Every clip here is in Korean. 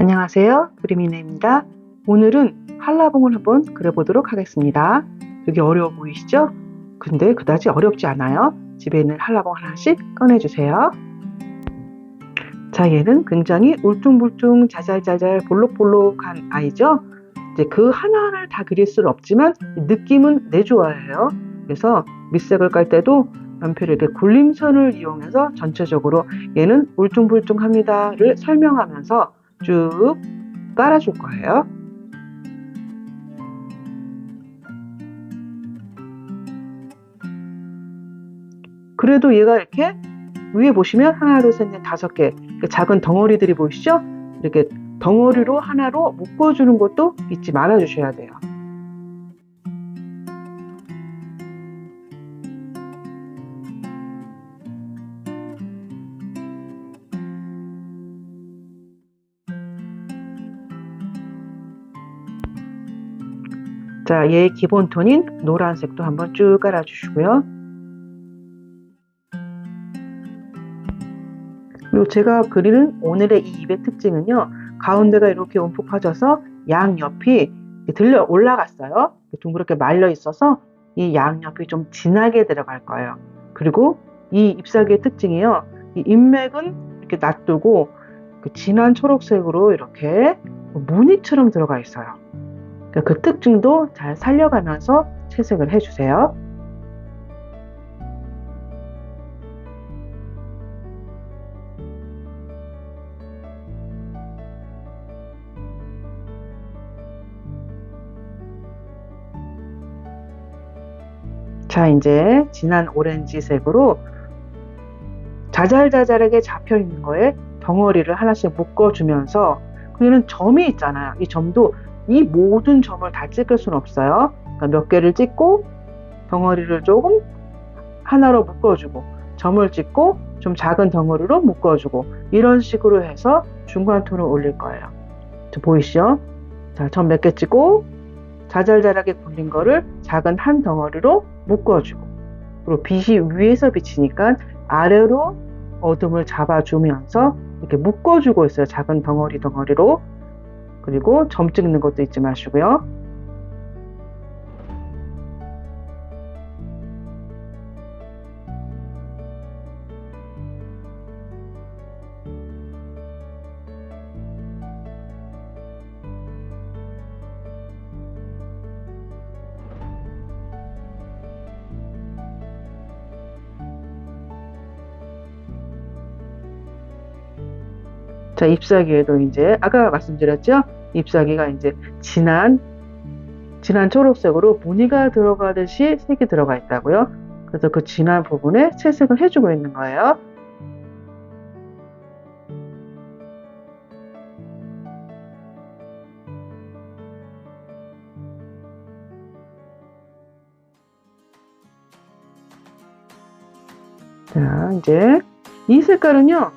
안녕하세요. 그림이네입니다. 오늘은 한라봉을 한번 그려보도록 하겠습니다. 여기 어려워 보이시죠? 근데 그다지 어렵지 않아요. 집에 있는 한라봉 하나씩 꺼내주세요. 자, 얘는 굉장히 울퉁불퉁 자잘자잘 볼록볼록한 아이죠? 이제 그 하나하나를 다 그릴 수는 없지만 느낌은 내주어야 해요. 그래서 밑색을 깔 때도 연필을 이렇게 굴림선을 이용해서 전체적으로 얘는 울퉁불퉁합니다를 설명하면서 쭉 깔아줄 거예요. 그래도 얘가 이렇게 위에 보시면 하나, 둘, 셋, 넷, 5개 작은 덩어리들이 보이시죠? 이렇게 덩어리로 하나로 묶어주는 것도 잊지 말아 주셔야 돼요. 자, 얘의 기본 톤인 노란색도 한번 쭉 깔아주시고요. 그리고 제가 그리는 오늘의 이 잎의 특징은요, 가운데가 이렇게 움푹 파져서 양옆이 들려 올라갔어요. 둥그렇게 말려 있어서 이 양옆이 좀 진하게 들어갈 거예요. 그리고 이 잎사귀의 특징이요, 이 잎맥은 이렇게 놔두고 진한 초록색으로 이렇게 무늬처럼 들어가 있어요. 그 특징도 잘 살려가면서 채색을 해주세요. 자, 이제 진한 오렌지색으로 자잘자잘하게 잡혀 있는 거에 덩어리를 하나씩 묶어주면서, 여기는 점이 있잖아요. 이 점도 이 모든 점을 다 찍을 수는 없어요. 그러니까 몇 개를 찍고 덩어리를 조금 하나로 묶어주고, 점을 찍고 좀 작은 덩어리로 묶어주고, 이런 식으로 해서 중간 톤을 올릴 거예요. 보이시죠? 자, 점 몇 개 찍고 자잘자잘하게 굴린 거를 작은 한 덩어리로 묶어주고, 그리고 빛이 위에서 비치니까 아래로 어둠을 잡아주면서 이렇게 묶어주고 있어요. 작은 덩어리로. 그리고 점 찍는 것도 잊지 마시고요. 자, 잎사귀에도 이제 아까 말씀드렸죠? 잎사귀가 이제 진한 초록색으로 무늬가 들어가듯이 색이 들어가 있다고요. 그래서 그 진한 부분에 채색을 해주고 있는 거예요. 자, 이제 이 색깔은요,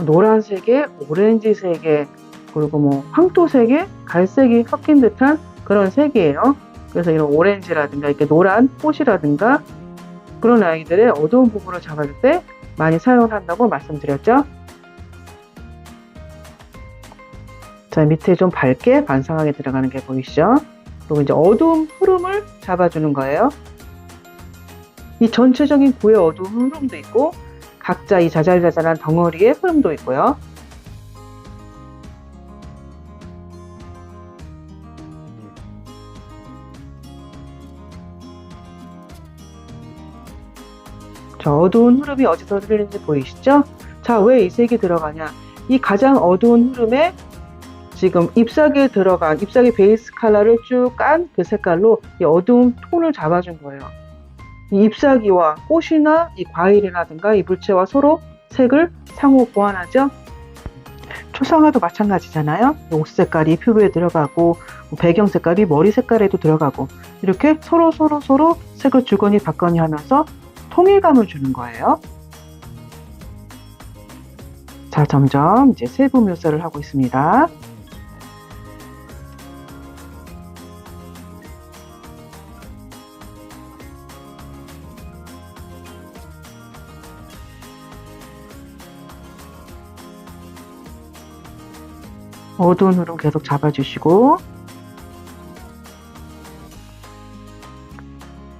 노란색에 오렌지색에 그리고 뭐 황토색에 갈색이 섞인 듯한 그런 색이에요. 그래서 이런 오렌지라든가 이렇게 노란 꽃이라든가 그런 아이들의 어두운 부분을 잡아줄 때 많이 사용을 한다고 말씀드렸죠. 자, 밑에 좀 밝게 반상하게 들어가는 게 보이시죠? 그리고 이제 어두운 흐름을 잡아주는 거예요. 이 전체적인 구의 어두운 흐름도 있고 각자 이 자잘자잘한 덩어리의 흐름도 있고요. 자, 어두운 흐름이 어디서 들리는지 보이시죠? 자, 왜 이 색이 들어가냐? 이 가장 어두운 흐름에 지금 잎사귀에 들어간 잎사귀 베이스 컬러를 쭉 깐 그 색깔로 이 어두운 톤을 잡아준 거예요. 이 잎사귀와 꽃이나 이 과일이라든가 이 물체와 서로 색을 상호 보완하죠. 초상화도 마찬가지잖아요. 옷 색깔이 피부에 들어가고 배경 색깔이 머리 색깔에도 들어가고 이렇게 서로 색을 주거니 받거니 하면서 통일감을 주는 거예요. 자, 점점 이제 세부 묘사를 하고 있습니다. 어두운 흐름 계속 잡아주시고,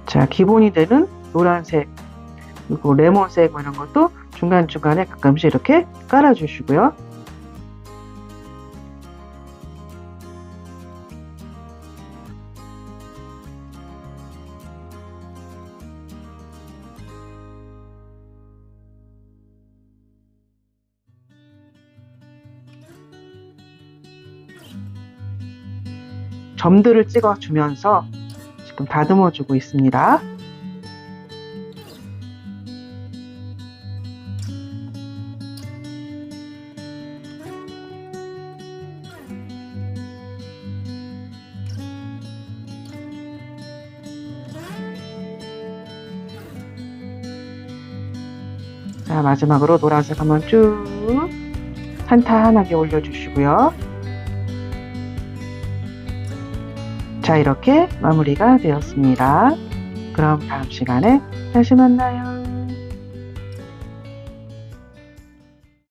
자, 기본이 되는 노란색, 그리고 레몬색 이런 것도 중간중간에 가끔씩 이렇게 깔아주시고요. 점들을 찍어주면서 지금 다듬어주고 있습니다. 자, 마지막으로 노란색 한번 쭉 탄탄하게 올려주시고요. 자, 이렇게 마무리가 되었습니다. 그럼 다음 시간에 다시 만나요.